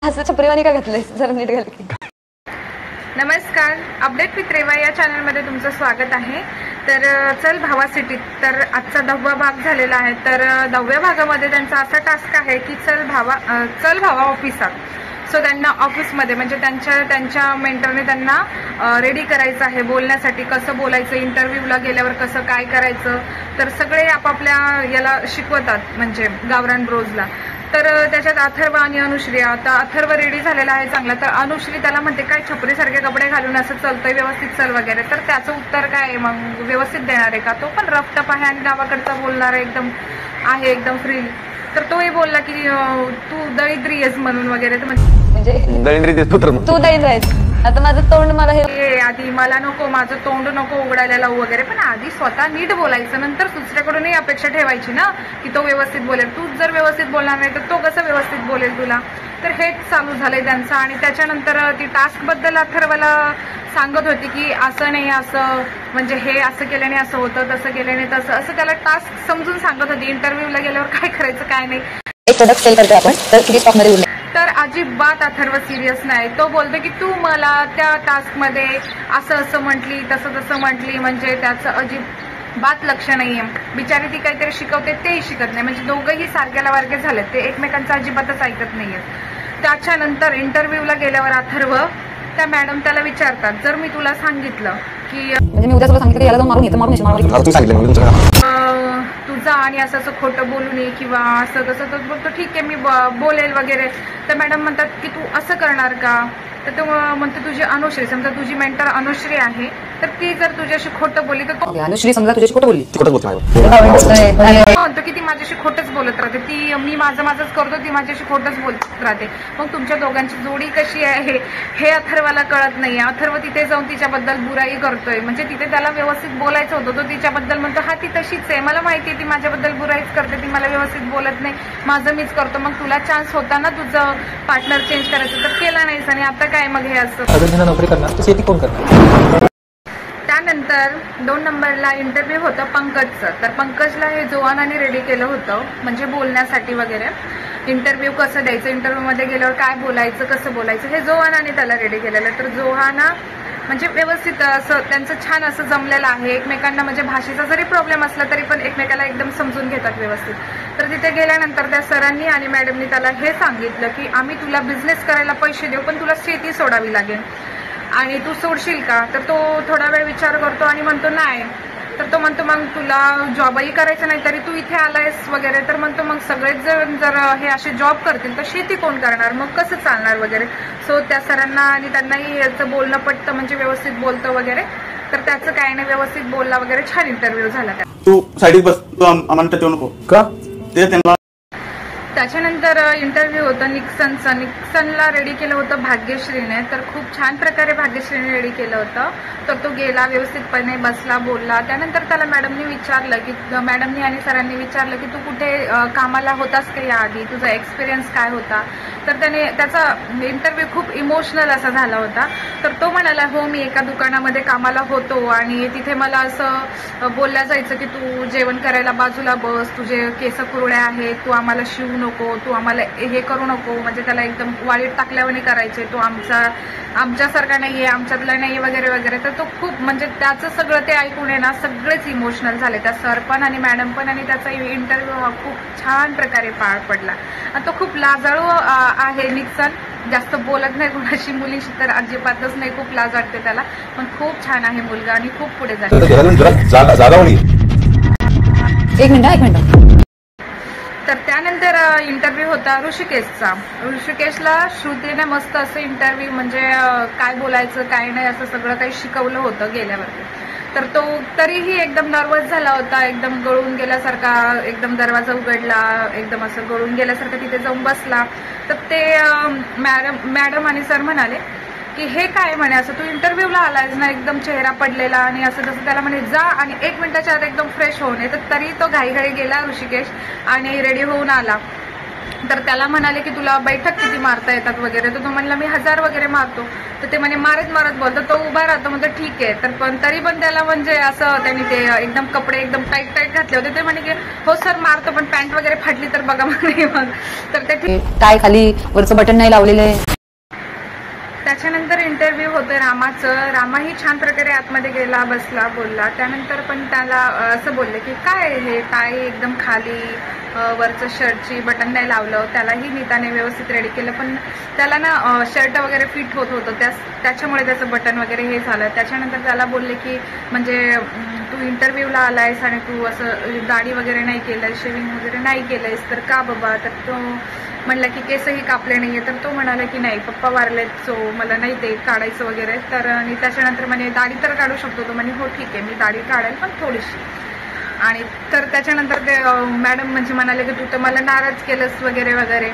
असं छपरीवाणी का घातलंय जरा नीट घाल की. नमस्कार, अपडेट विथ रेवा या चॅनलमध्ये तुमचं स्वागत आहे. तर चल भावा सिटीत तर आजचा 10वा भाग झालेला आहे. तर 10व्या भागामध्ये त्यांचा असा टास्क आहे की चल भावा ऑफिसात. सो त्यांना ऑफिसमध्ये म्हणजे त्यांच्या मेंटरने त्यांना रेडी करायचं आहे बोलण्यासाठी. कसं बोलायचं, इंटरव्ह्यूला गेल्यावर कसं काय करायचं, तर सगळे आपापल्या याला शिकवतात म्हणजे गावरान ब्रोजला. तर त्याच्यात अथर्व आणि अनुश्री. आता अथर्व रेडी झालेला आहे चांगला, तर अनुश्री त्याला म्हणते काय छपरीसारखे कपडे घालून असं चलतंय, व्यवस्थित चल वगैरे. तर त्याचं उत्तर काय आहे, मग व्यवस्थित देणार आहे का? तो पण रफ टफ आहे आणि गावाकडचा बोलणार आहे एकदम फ्री. तर तोही बोलला की तू दळिद्री आहेस म्हणून वगैरे. तर म्हणजे तू दळिद्र आहेस, आता माझं तोंड मला हे आधी मला नको, माझं तोंड नको उघडायला लावू वगैरे. पण आधी स्वतः नीट बोलायचं, नंतर दुसऱ्याकडूनही अपेक्षा ठेवायची ना की तो व्यवस्थित बोलेल. तू जर व्यवस्थित बोलणार नाही तर तो कसं व्यवस्थित बोलेल तुला? तर हेच चालू झालंय त्यांचं. आणि त्याच्यानंतर ती टास्कबद्दल अथर्वला सांगत होती की असं नाही, असं म्हणजे हे असं केल्याने असं होतं, तसं केल्याने तसं, असं त्याला टास्क समजून सांगत होती. इंटरव्ह्यूला गेल्यावर काय करायचं काय नाही. एक प्रोडक्ट सेल करतो आपण, तर किती स्टॉक मध्ये उरले. तर अजिबात अथर्व सिरियस नाही. तो बोलतो की तू मला त्या टास्कमध्ये असं म्हटली, तसं म्हटली, म्हणजे त्याचं अजिबात लक्ष नाहीये. बिचारी ती काहीतरी शिकवते तेही शिकत नाही. म्हणजे दोघंही सारख्याला वारखे झालेत, ते एकमेकांचं अजिबातच ऐकत नाहीयेत. त्याच्यानंतर इंटरव्ह्यूला गेल्यावर अथर्व त्या मॅडम त्याला विचारतात, जर मी तुला सांगितलं की म्हणजे मी उद्या तुला सांगितलं की याला जाऊन मारून येतं, तुझा आणि असं खोटं बोलू नये किंवा असं तसं, तर बोलतो ठीक आहे मी बोलेल वगैरे. तर मॅडम म्हणतात की तू असं करणार का? तर तो म्हणतो तुझी अनुश्री, समजा तुझी मेंटर अनुश्री आहे, तर ती जर तुझ्याशी खोटं बोलली तर अनुश्री समजा तुझ्याशी खोटं बोलली, म्हणतो की ती माझ्याशी खोटच बोलत राहते, ती मी माझंच करतो, ती माझ्याशी खोटच बोलत राहते. मग तुमच्या दोघांची जोडी कशी आहे हे अथर्वला कळत नाही. अथर्व तिथे जाऊन तिच्याबद्दल बुराई करतोय. म्हणजे तिथे त्याला व्यवस्थित बोलायचं होतं, तो तिच्याबद्दल म्हणतो हा ती तशीच आहे, मला माहिती आहे ती माझ्याबद्दल बुराईच करते, ती मला व्यवस्थित बोलत नाही, माझं मीच करतो. मग तुला चान्स होता ना तुझं पार्टनर चेंज करायचं, तर केला नाहीस आणि आता काय मग हे असं नोकरी करणार तर शेती कोण करणार? त्यानंतर 2 नंबरला इंटरव्ह्यू होतं पंकजचं. तर पंकजला हे जोहानाने रेडी केलं होतं म्हणजे बोलण्यासाठी वगैरे. इंटरव्ह्यू कसं द्यायचं, इंटरव्ह्यूमध्ये गेल्यावर काय बोलायचं, कसं बोलायचं, हे जोहानाने त्याला रेडी केलेलं. तर जोहाना म्हणजे व्यवस्थित असं त्यांचं छान असं जमलेलं आहे एकमेकांना. म्हणजे भाषेचा जरी प्रॉब्लेम असला तरी पण एकमेकाला एकदम समजून घेतात व्यवस्थित. तर तिथे गेल्यानंतर त्या सरांनी आणि मॅडमनी त्याला हे सांगितलं की आम्ही तुला बिझनेस करायला पैसे देऊ, पण तुला शेती सोडावी लागेल आणि तू सोडशील का? तर तो थोडा वेळ विचार करतो आणि म्हणतो नाही. तर तो म्हणतो मग तुला जॉबही करायचं नाही तरी तू इथे आलायस वगैरे. तर म्हणतो मग सगळेच जर हे असे जॉब करतील तर शेती कोण करणार, मग कसं चालणार वगैरे. सो त्या सरांना आणि त्यांनाही याचं बोलणं पटतं, म्हणजे व्यवस्थित बोलतो वगैरे. तर त्याचं काय नाही, व्यवस्थित बोलला वगैरे, छान इंटरव्ह्यू झाला. तू साईड बस, तू आम्हाला टच नको का ते त्यांना. त्याच्यानंतर इंटरव्ह्यू होतं निक्सनला रेडी केलं होतं भाग्यश्रीने. तर खूप छान प्रकारे भाग्यश्रीने रेडी केलं होतं. तर तो गेला व्यवस्थितपणे, बसला, बोलला. त्यानंतर त्याला मॅडमनी आणि सरांनी विचारलं की तू कुठे कामाला होतास का याआधी, तुझा एक्सपिरियन्स काय होता? तर त्याचा इंटरव्ह्यू खूप इमोशनल असा झाला होता. तर तो म्हणाला हो मी एका दुकानामध्ये कामाला होतो आणि तिथे मला असं बोलल्या जायचं की तू जेवण करायला बाजूला बस, तुझे केस कुरड्या आहेत, तू आम्हाला शिवू नको, तू आम्हाला हे करू नको. म्हणजे त्याला एकदम वाळीत टाकल्यावानी करायचे, तो आमच्यासारखा नाहीये, आमच्यातला नाही वगैरे वगैरे. तर तो खूप म्हणजे त्याचं सगळं ते ऐकून आहे ना सगळेच इमोशनल झाले, त्या सर पण आणि मॅडम पण. आणि त्याचा इंटरव्ह्यू हा खूप छान प्रकारे पार पडला. आणि तो खूप लाजाळू आहे निक्सन, जास्त बोलत नाही कोणाशी, मुलीशी तर अजिबातच नाही, खूप लाज वाटते त्याला. पण खूप छान आहे मुलगा आणि खूप पुढे जातो. एक मिनिट. तर त्यानंतर इंटरव्ह्यू होता ऋषिकेशचा. ऋषिकेशला श्रुतीने मस्त असं इंटरव्ह्यू म्हणजे काय बोलायचं काय नाही असं सगळं काही शिकवलं होतं गेल्यावरती. तर तो तरीही एकदम नर्वस झाला होता, एकदम गळून गेल्यासारखा, एकदम दरवाजा उघडला, एकदम असं गळून गेल्यासारखं तिथे जाऊन बसला. तर ते मॅडम आणि सर म्हणाले की हे काय म्हणे, असं तू इंटरव्ह्यूला आलायस ना, एकदम चेहरा पडलेला आणि असं तसं. त्याला म्हणे जा आणि 1 मिनिटाच्या आत एकदम फ्रेश होऊन ये. तर तरी तो घाईघाई गेला ऋषिकेश आणि रेडी होऊन आला. तर त्याला म्हणाले की तुला बैठक किती मारता येतात वगैरे, तर तो म्हणला मी 1000 वगैरे मारतो. तर ते म्हणे मारत मारत बोलतो, तो उभा राहतो. म्हणजे ठीक आहे. तर पण तरी पण त्याला म्हणजे असं त्यांनी ते एकदम कपडे एकदम टाईट टाईट घातले होते. ते म्हणे की हो सर मारतो, पण पॅन्ट वगैरे फाटली तर बघा म्हणे. मग तर ते काय खाली वरचं बटन नाही लावलेलं आहे. त्याच्यानंतर इंटरव्ह्यू होतं रामाचं. रामाही छान प्रकारे आतमध्ये गेला, बसला, बोलला. त्यानंतर पण त्याला असं बोलले की काय हे टाय एकदम खाली, वरचं शर्टची बटन नाही लावलं. त्यालाही नीताने व्यवस्थित रेडी केलं, पण त्याला ना शर्ट वगैरे फिट होत होतं, त्याच्यामुळे त्याचं बटन वगैरे हे झालं. त्याच्यानंतर त्याला बोलले की म्हणजे तू इंटरव्ह्यूला आलायस आणि तू असं दाढी वगैरे नाही केलंय, शेविंग वगैरे नाही केलंयस, तर का बाबा. तर तो म्हणला की केसही कापले नाहीये. तर तो म्हणाला की नाही पप्पा वारलेत, सो मला नाही ते काढायचं वगैरे. तर आणि त्याच्यानंतर म्हणे दाढी तर काढू शकतो. तो म्हणे हो ठीक आहे, मी दाढी काढेल पण थोडीशी. आणि तर त्याच्यानंतर ते मॅडम म्हणजे म्हणाले की तू तर मला नाराज केलंस वगैरे वगैरे.